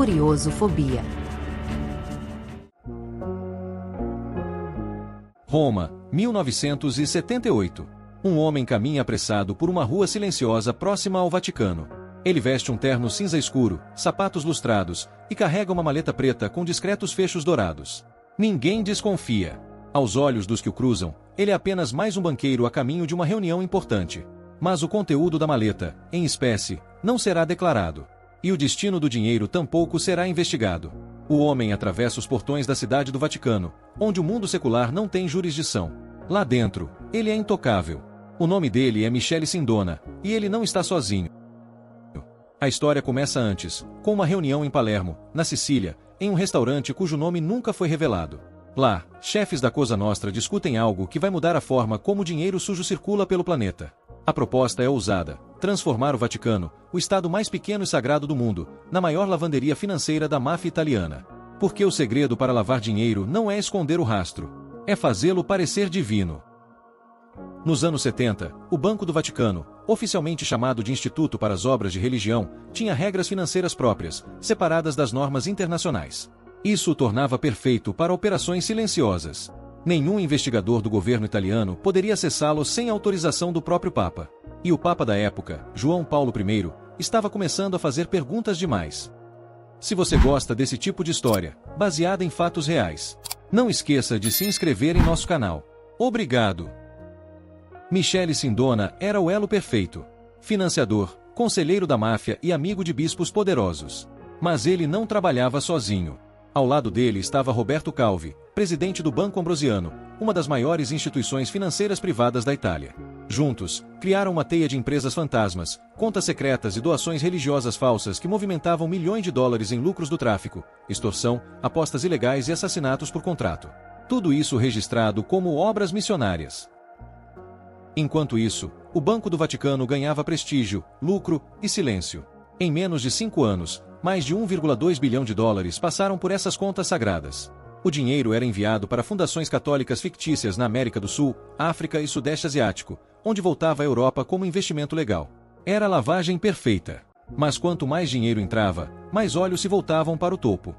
Curiosofobia. Roma, 1978. Um homem caminha apressado por uma rua silenciosa próxima ao Vaticano. Ele veste um terno cinza escuro, sapatos lustrados, e carrega uma maleta preta com discretos fechos dourados. Ninguém desconfia. Aos olhos dos que o cruzam, ele é apenas mais um banqueiro a caminho de uma reunião importante. Mas o conteúdo da maleta, em espécie, não será declarado. E o destino do dinheiro tampouco será investigado. O homem atravessa os portões da cidade do Vaticano, onde o mundo secular não tem jurisdição. Lá dentro, ele é intocável. O nome dele é Michele Sindona, e ele não está sozinho. A história começa antes, com uma reunião em Palermo, na Sicília, em um restaurante cujo nome nunca foi revelado. Lá, chefes da Cosa Nostra discutem algo que vai mudar a forma como o dinheiro sujo circula pelo planeta. A proposta é ousada: transformar o Vaticano, o estado mais pequeno e sagrado do mundo, na maior lavanderia financeira da máfia italiana. Porque o segredo para lavar dinheiro não é esconder o rastro, é fazê-lo parecer divino. Nos anos 70, o Banco do Vaticano, oficialmente chamado de Instituto para as Obras de Religião, tinha regras financeiras próprias, separadas das normas internacionais. Isso o tornava perfeito para operações silenciosas. Nenhum investigador do governo italiano poderia acessá-lo sem autorização do próprio Papa. E o Papa da época, João Paulo I, estava começando a fazer perguntas demais. Se você gosta desse tipo de história, baseada em fatos reais, não esqueça de se inscrever em nosso canal. Obrigado! Michele Sindona era o elo perfeito. Financiador, conselheiro da máfia e amigo de bispos poderosos. Mas ele não trabalhava sozinho. Ao lado dele estava Roberto Calvi, presidente do Banco Ambrosiano, uma das maiores instituições financeiras privadas da Itália. Juntos, criaram uma teia de empresas fantasmas, contas secretas e doações religiosas falsas que movimentavam milhões de dólares em lucros do tráfico, extorsão, apostas ilegais e assassinatos por contrato. Tudo isso registrado como obras missionárias. Enquanto isso, o Banco do Vaticano ganhava prestígio, lucro e silêncio. Em menos de 5 anos, mais de 1,2 bilhão de dólares passaram por essas contas sagradas. O dinheiro era enviado para fundações católicas fictícias na América do Sul, África e Sudeste Asiático, onde voltava à Europa como investimento legal. Era a lavagem perfeita. Mas quanto mais dinheiro entrava, mais olhos se voltavam para o topo.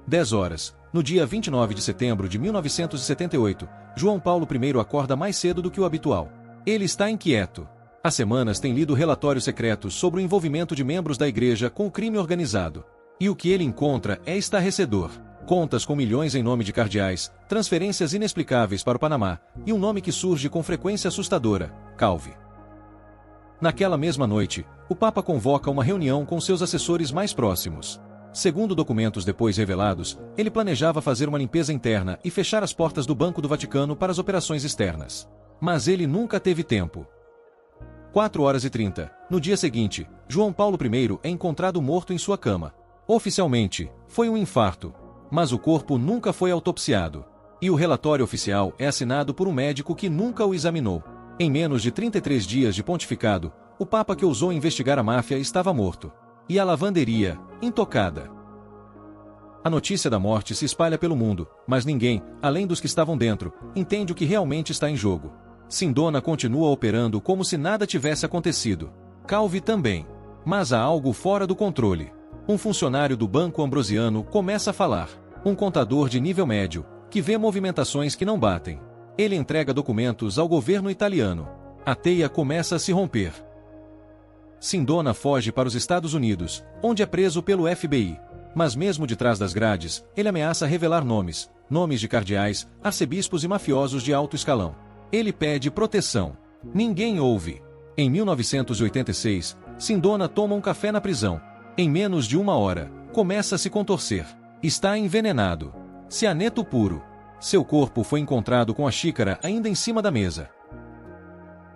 10 horas, no dia 29 de setembro de 1978, João Paulo I acorda mais cedo do que o habitual. Ele está inquieto. Há semanas tem lido relatórios secretos sobre o envolvimento de membros da igreja com o crime organizado. E o que ele encontra é estarrecedor. Contas com milhões em nome de cardeais, transferências inexplicáveis para o Panamá, e um nome que surge com frequência assustadora: Calvi. Naquela mesma noite, o Papa convoca uma reunião com seus assessores mais próximos. Segundo documentos depois revelados, ele planejava fazer uma limpeza interna e fechar as portas do Banco do Vaticano para as operações externas. Mas ele nunca teve tempo. 4h30, no dia seguinte, João Paulo I é encontrado morto em sua cama. Oficialmente, foi um infarto. Mas o corpo nunca foi autopsiado. E o relatório oficial é assinado por um médico que nunca o examinou. Em menos de 33 dias de pontificado, o Papa que ousou investigar a máfia estava morto. E a lavanderia, intocada. A notícia da morte se espalha pelo mundo, mas ninguém, além dos que estavam dentro, entende o que realmente está em jogo. Sindona continua operando como se nada tivesse acontecido. Calvi também. Mas há algo fora do controle. Um funcionário do Banco Ambrosiano começa a falar. Um contador de nível médio, que vê movimentações que não batem. Ele entrega documentos ao governo italiano. A teia começa a se romper. Sindona foge para os Estados Unidos, onde é preso pelo FBI. Mas mesmo de trás das grades, ele ameaça revelar nomes de cardeais, arcebispos e mafiosos de alto escalão. Ele pede proteção. Ninguém ouve. Em 1986, Sindona toma um café na prisão. Em menos de 1 hora, começa a se contorcer. Está envenenado. Cianeto puro. Seu corpo foi encontrado com a xícara ainda em cima da mesa.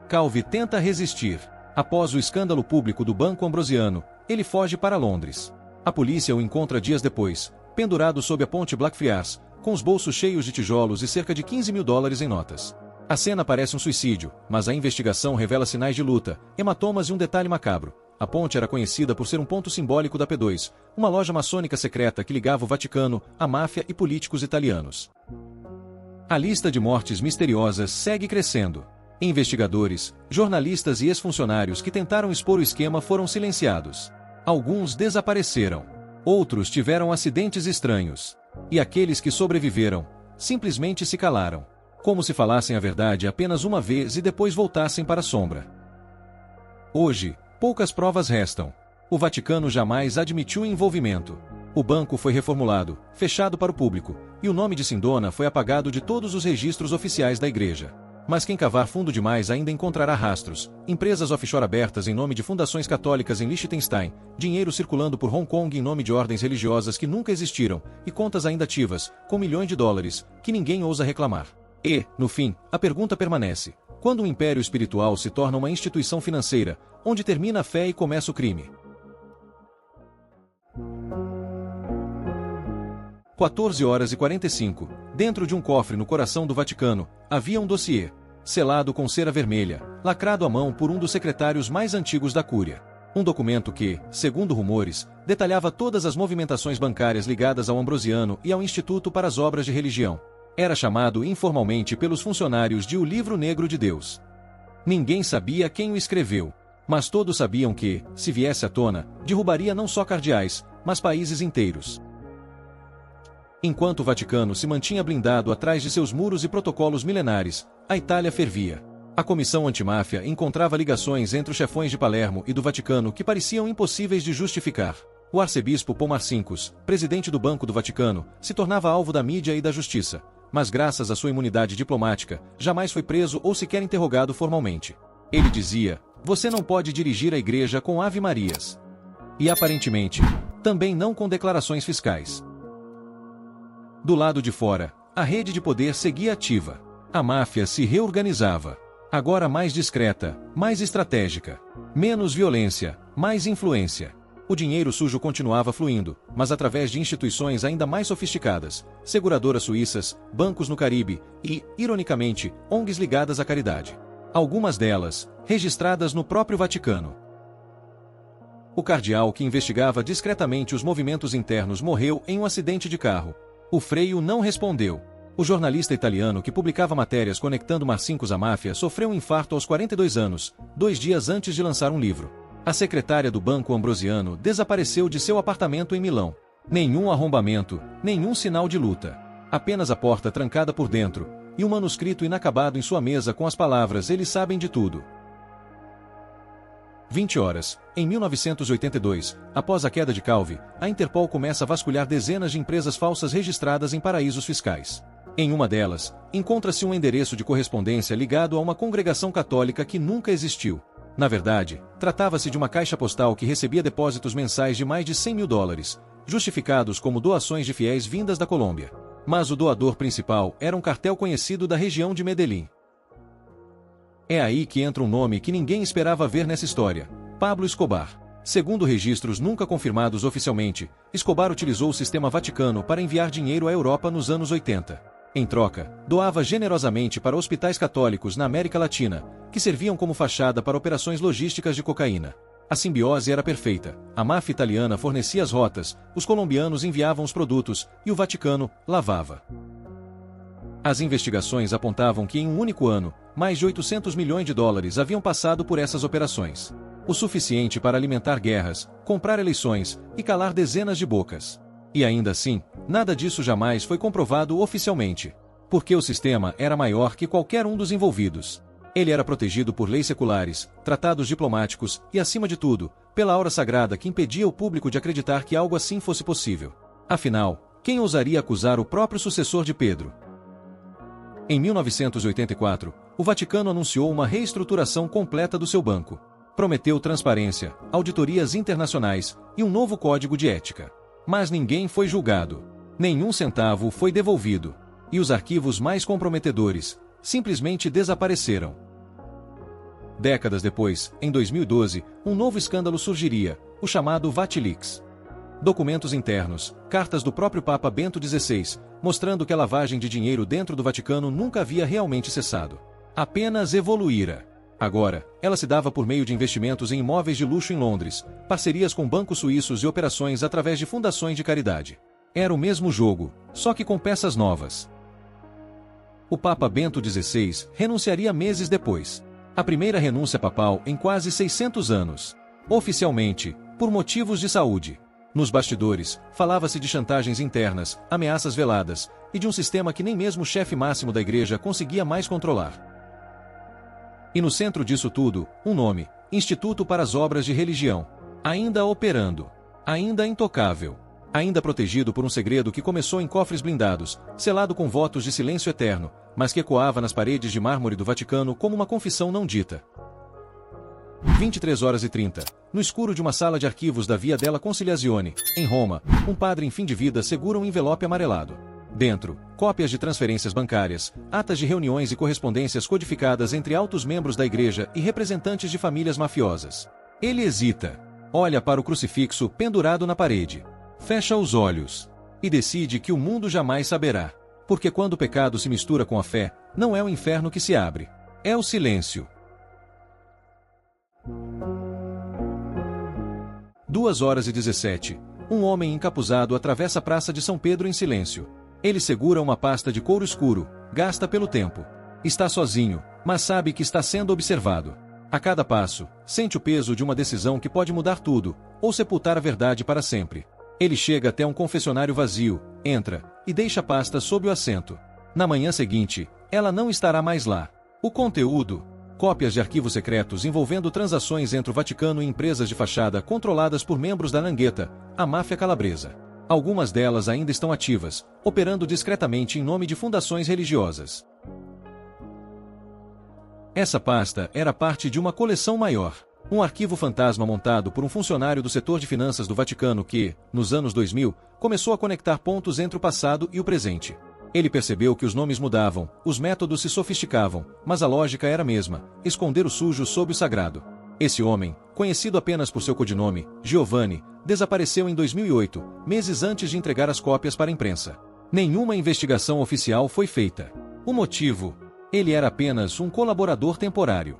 Calvi tenta resistir. Após o escândalo público do Banco Ambrosiano, ele foge para Londres. A polícia o encontra dias depois, pendurado sob a ponte Blackfriars, com os bolsos cheios de tijolos e cerca de 15 mil dólares em notas. A cena parece um suicídio, mas a investigação revela sinais de luta, hematomas e um detalhe macabro. A ponte era conhecida por ser um ponto simbólico da P2, uma loja maçônica secreta que ligava o Vaticano, a máfia e políticos italianos. A lista de mortes misteriosas segue crescendo. Investigadores, jornalistas e ex-funcionários que tentaram expor o esquema foram silenciados. Alguns desapareceram. Outros tiveram acidentes estranhos. E aqueles que sobreviveram, simplesmente se calaram. Como se falassem a verdade apenas uma vez e depois voltassem para a sombra. Hoje, poucas provas restam. O Vaticano jamais admitiu envolvimento. O banco foi reformulado, fechado para o público, e o nome de Sindona foi apagado de todos os registros oficiais da igreja. Mas quem cavar fundo demais ainda encontrará rastros, empresas offshore abertas em nome de fundações católicas em Liechtenstein, dinheiro circulando por Hong Kong em nome de ordens religiosas que nunca existiram, e contas ainda ativas, com milhões de dólares, que ninguém ousa reclamar. E, no fim, a pergunta permanece: quando um império espiritual se torna uma instituição financeira, onde termina a fé e começa o crime? 14h45, dentro de um cofre no coração do Vaticano, havia um dossiê, selado com cera vermelha, lacrado à mão por um dos secretários mais antigos da Cúria. Um documento que, segundo rumores, detalhava todas as movimentações bancárias ligadas ao Ambrosiano e ao Instituto para as Obras de Religião. Era chamado informalmente pelos funcionários de O Livro Negro de Deus. Ninguém sabia quem o escreveu, mas todos sabiam que, se viesse à tona, derrubaria não só cardeais, mas países inteiros. Enquanto o Vaticano se mantinha blindado atrás de seus muros e protocolos milenares, a Itália fervia. A comissão antimáfia encontrava ligações entre os chefões de Palermo e do Vaticano que pareciam impossíveis de justificar. O arcebispo Pomarcincus, presidente do Banco do Vaticano, se tornava alvo da mídia e da justiça, mas graças à sua imunidade diplomática, jamais foi preso ou sequer interrogado formalmente. Ele dizia: "Você não pode dirigir a igreja com ave-marias." E aparentemente, também não com declarações fiscais. Do lado de fora, a rede de poder seguia ativa. A máfia se reorganizava. Agora mais discreta, mais estratégica. Menos violência, mais influência. O dinheiro sujo continuava fluindo, mas através de instituições ainda mais sofisticadas, seguradoras suíças, bancos no Caribe e, ironicamente, ONGs ligadas à caridade. Algumas delas, registradas no próprio Vaticano. O cardeal que investigava discretamente os movimentos internos morreu em um acidente de carro. O freio não respondeu. O jornalista italiano que publicava matérias conectando Marcinkus à máfia sofreu um infarto aos 42 anos, 2 dias antes de lançar um livro. A secretária do Banco Ambrosiano desapareceu de seu apartamento em Milão. Nenhum arrombamento, nenhum sinal de luta. Apenas a porta trancada por dentro, e um manuscrito inacabado em sua mesa com as palavras "Eles sabem de tudo." 20 horas. Em 1982, após a queda de Calvi, a Interpol começa a vasculhar dezenas de empresas falsas registradas em paraísos fiscais. Em uma delas, encontra-se um endereço de correspondência ligado a uma congregação católica que nunca existiu. Na verdade, tratava-se de uma caixa postal que recebia depósitos mensais de mais de 100 mil dólares, justificados como doações de fiéis vindas da Colômbia. Mas o doador principal era um cartel conhecido da região de Medellín. É aí que entra um nome que ninguém esperava ver nessa história: Pablo Escobar. Segundo registros nunca confirmados oficialmente, Escobar utilizou o sistema Vaticano para enviar dinheiro à Europa nos anos 80. Em troca, doava generosamente para hospitais católicos na América Latina, que serviam como fachada para operações logísticas de cocaína. A simbiose era perfeita. A máfia italiana fornecia as rotas, os colombianos enviavam os produtos e o Vaticano lavava. As investigações apontavam que em um único ano, mais de 800 milhões de dólares haviam passado por essas operações. O suficiente para alimentar guerras, comprar eleições e calar dezenas de bocas. E ainda assim, nada disso jamais foi comprovado oficialmente. Porque o sistema era maior que qualquer um dos envolvidos. Ele era protegido por leis seculares, tratados diplomáticos e, acima de tudo, pela aura sagrada que impedia o público de acreditar que algo assim fosse possível. Afinal, quem ousaria acusar o próprio sucessor de Pedro? Em 1984, o Vaticano anunciou uma reestruturação completa do seu banco. Prometeu transparência, auditorias internacionais e um novo código de ética. Mas ninguém foi julgado. Nenhum centavo foi devolvido. E os arquivos mais comprometedores simplesmente desapareceram. Décadas depois, em 2012, um novo escândalo surgiria, o chamado Vatileaks. Documentos internos, cartas do próprio Papa Bento XVI, mostrando que a lavagem de dinheiro dentro do Vaticano nunca havia realmente cessado. Apenas evoluíra. Agora, ela se dava por meio de investimentos em imóveis de luxo em Londres, parcerias com bancos suíços e operações através de fundações de caridade. Era o mesmo jogo, só que com peças novas. O Papa Bento XVI renunciaria meses depois. A primeira renúncia papal em quase 600 anos. Oficialmente, por motivos de saúde. Nos bastidores, falava-se de chantagens internas, ameaças veladas, e de um sistema que nem mesmo o chefe máximo da igreja conseguia mais controlar. E no centro disso tudo, um nome: Instituto para as Obras de Religião. Ainda operando. Ainda intocável. Ainda protegido por um segredo que começou em cofres blindados, selado com votos de silêncio eterno, mas que ecoava nas paredes de mármore do Vaticano como uma confissão não dita. 23h30. No escuro de uma sala de arquivos da Via della Conciliazione, em Roma, um padre em fim de vida segura um envelope amarelado. Dentro, cópias de transferências bancárias, atas de reuniões e correspondências codificadas entre altos membros da igreja e representantes de famílias mafiosas. Ele hesita. Olha para o crucifixo pendurado na parede. Fecha os olhos. E decide que o mundo jamais saberá. Porque quando o pecado se mistura com a fé, não é o inferno que se abre. É o silêncio. 2h17. Um homem encapuzado atravessa a Praça de São Pedro em silêncio. Ele segura uma pasta de couro escuro, gasta pelo tempo. Está sozinho, mas sabe que está sendo observado. A cada passo, sente o peso de uma decisão que pode mudar tudo, ou sepultar a verdade para sempre. Ele chega até um confessionário vazio, entra, e deixa a pasta sob o assento. Na manhã seguinte, ela não estará mais lá. O conteúdo: cópias de arquivos secretos envolvendo transações entre o Vaticano e empresas de fachada controladas por membros da 'Ndrangheta, a máfia calabresa. Algumas delas ainda estão ativas, operando discretamente em nome de fundações religiosas. Essa pasta era parte de uma coleção maior. Um arquivo fantasma montado por um funcionário do setor de finanças do Vaticano que, nos anos 2000, começou a conectar pontos entre o passado e o presente. Ele percebeu que os nomes mudavam, os métodos se sofisticavam, mas a lógica era a mesma: esconder o sujo sob o sagrado. Esse homem, conhecido apenas por seu codinome, Giovanni, desapareceu em 2008, meses antes de entregar as cópias para a imprensa. Nenhuma investigação oficial foi feita. O motivo? Ele era apenas um colaborador temporário.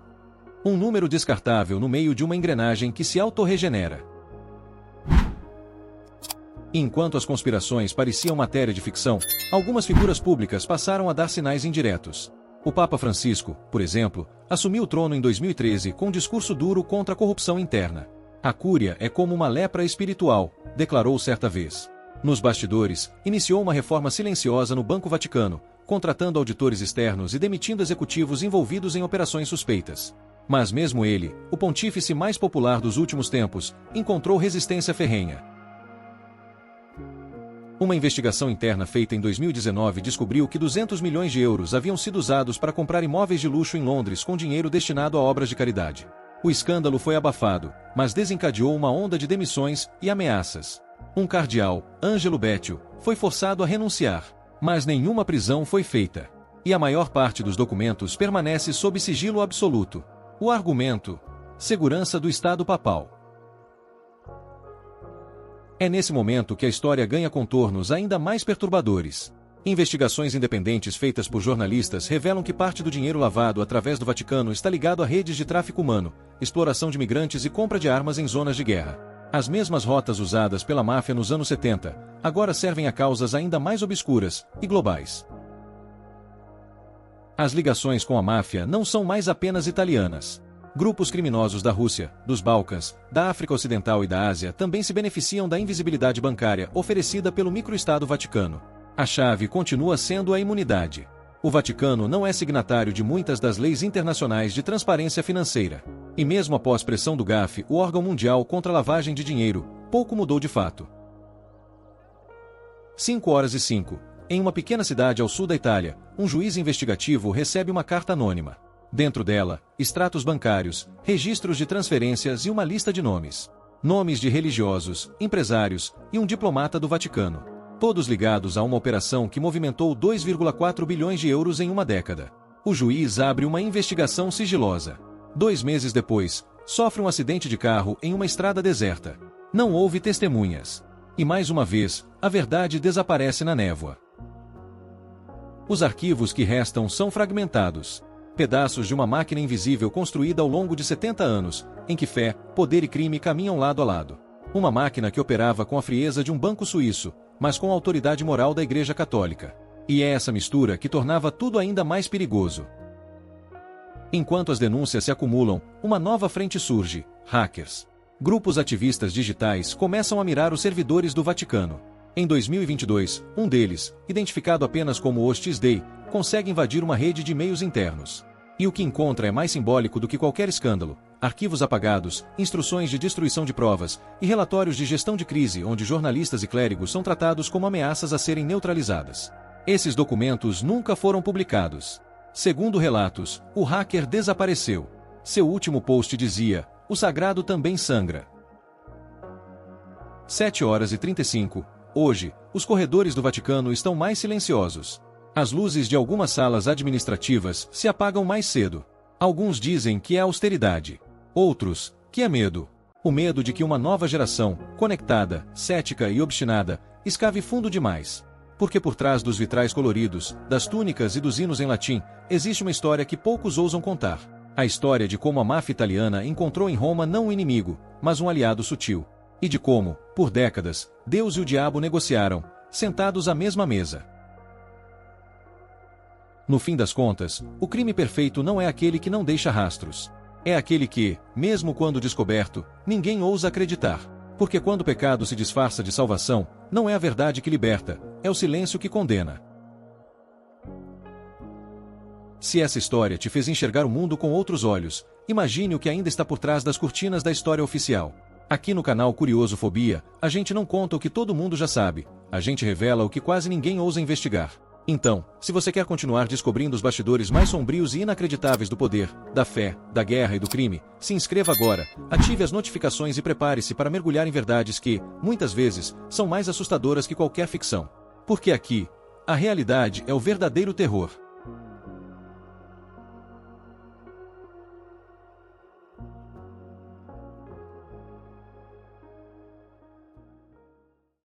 Um número descartável no meio de uma engrenagem que se autorregenera. Enquanto as conspirações pareciam matéria de ficção, algumas figuras públicas passaram a dar sinais indiretos. O Papa Francisco, por exemplo, assumiu o trono em 2013 com um discurso duro contra a corrupção interna. A Cúria é como uma lepra espiritual, declarou certa vez. Nos bastidores, iniciou uma reforma silenciosa no Banco Vaticano, contratando auditores externos e demitindo executivos envolvidos em operações suspeitas. Mas mesmo ele, o pontífice mais popular dos últimos tempos, encontrou resistência ferrenha. Uma investigação interna feita em 2019 descobriu que 200 milhões de euros haviam sido usados para comprar imóveis de luxo em Londres com dinheiro destinado a obras de caridade. O escândalo foi abafado, mas desencadeou uma onda de demissões e ameaças. Um cardeal, Angelo Becciu, foi forçado a renunciar, mas nenhuma prisão foi feita. E a maior parte dos documentos permanece sob sigilo absoluto. O argumento: segurança do Estado Papal. É nesse momento que a história ganha contornos ainda mais perturbadores. Investigações independentes feitas por jornalistas revelam que parte do dinheiro lavado através do Vaticano está ligado a redes de tráfico humano, exploração de migrantes e compra de armas em zonas de guerra. As mesmas rotas usadas pela máfia nos anos 70, agora servem a causas ainda mais obscuras e globais. As ligações com a máfia não são mais apenas italianas. Grupos criminosos da Rússia, dos Balcãs, da África Ocidental e da Ásia também se beneficiam da invisibilidade bancária oferecida pelo microestado Vaticano. A chave continua sendo a imunidade. O Vaticano não é signatário de muitas das leis internacionais de transparência financeira. E mesmo após pressão do GAFI, o órgão mundial contra a lavagem de dinheiro, pouco mudou de fato. 5h05. Em uma pequena cidade ao sul da Itália, um juiz investigativo recebe uma carta anônima. Dentro dela, extratos bancários, registros de transferências e uma lista de nomes. Nomes de religiosos, empresários e um diplomata do Vaticano. Todos ligados a uma operação que movimentou 2,4 bilhões de euros em uma década. O juiz abre uma investigação sigilosa. 2 meses depois, sofre um acidente de carro em uma estrada deserta. Não houve testemunhas. E mais uma vez, a verdade desaparece na névoa. Os arquivos que restam são fragmentados. Pedaços de uma máquina invisível construída ao longo de 70 anos, em que fé, poder e crime caminham lado a lado. Uma máquina que operava com a frieza de um banco suíço, mas com a autoridade moral da Igreja Católica. E é essa mistura que tornava tudo ainda mais perigoso. Enquanto as denúncias se acumulam, uma nova frente surge: hackers. Grupos ativistas digitais começam a mirar os servidores do Vaticano. Em 2022, um deles, identificado apenas como o Tuesday, consegue invadir uma rede de e-mails internos. E o que encontra é mais simbólico do que qualquer escândalo: arquivos apagados, instruções de destruição de provas e relatórios de gestão de crise onde jornalistas e clérigos são tratados como ameaças a serem neutralizadas. Esses documentos nunca foram publicados. Segundo relatos, o hacker desapareceu. Seu último post dizia: "O sagrado também sangra." 7h35. Hoje, os corredores do Vaticano estão mais silenciosos. As luzes de algumas salas administrativas se apagam mais cedo. Alguns dizem que é austeridade. Outros, que é medo. O medo de que uma nova geração, conectada, cética e obstinada, escave fundo demais. Porque por trás dos vitrais coloridos, das túnicas e dos hinos em latim, existe uma história que poucos ousam contar. A história de como a máfia italiana encontrou em Roma não um inimigo, mas um aliado sutil. E de como, por décadas, Deus e o diabo negociaram, sentados à mesma mesa. No fim das contas, o crime perfeito não é aquele que não deixa rastros. É aquele que, mesmo quando descoberto, ninguém ousa acreditar. Porque quando o pecado se disfarça de salvação, não é a verdade que liberta, é o silêncio que condena. Se essa história te fez enxergar o mundo com outros olhos, imagine o que ainda está por trás das cortinas da história oficial. Aqui no canal Curiosofobia, a gente não conta o que todo mundo já sabe, a gente revela o que quase ninguém ousa investigar. Então, se você quer continuar descobrindo os bastidores mais sombrios e inacreditáveis do poder, da fé, da guerra e do crime, se inscreva agora, ative as notificações e prepare-se para mergulhar em verdades que, muitas vezes, são mais assustadoras que qualquer ficção. Porque aqui, a realidade é o verdadeiro terror.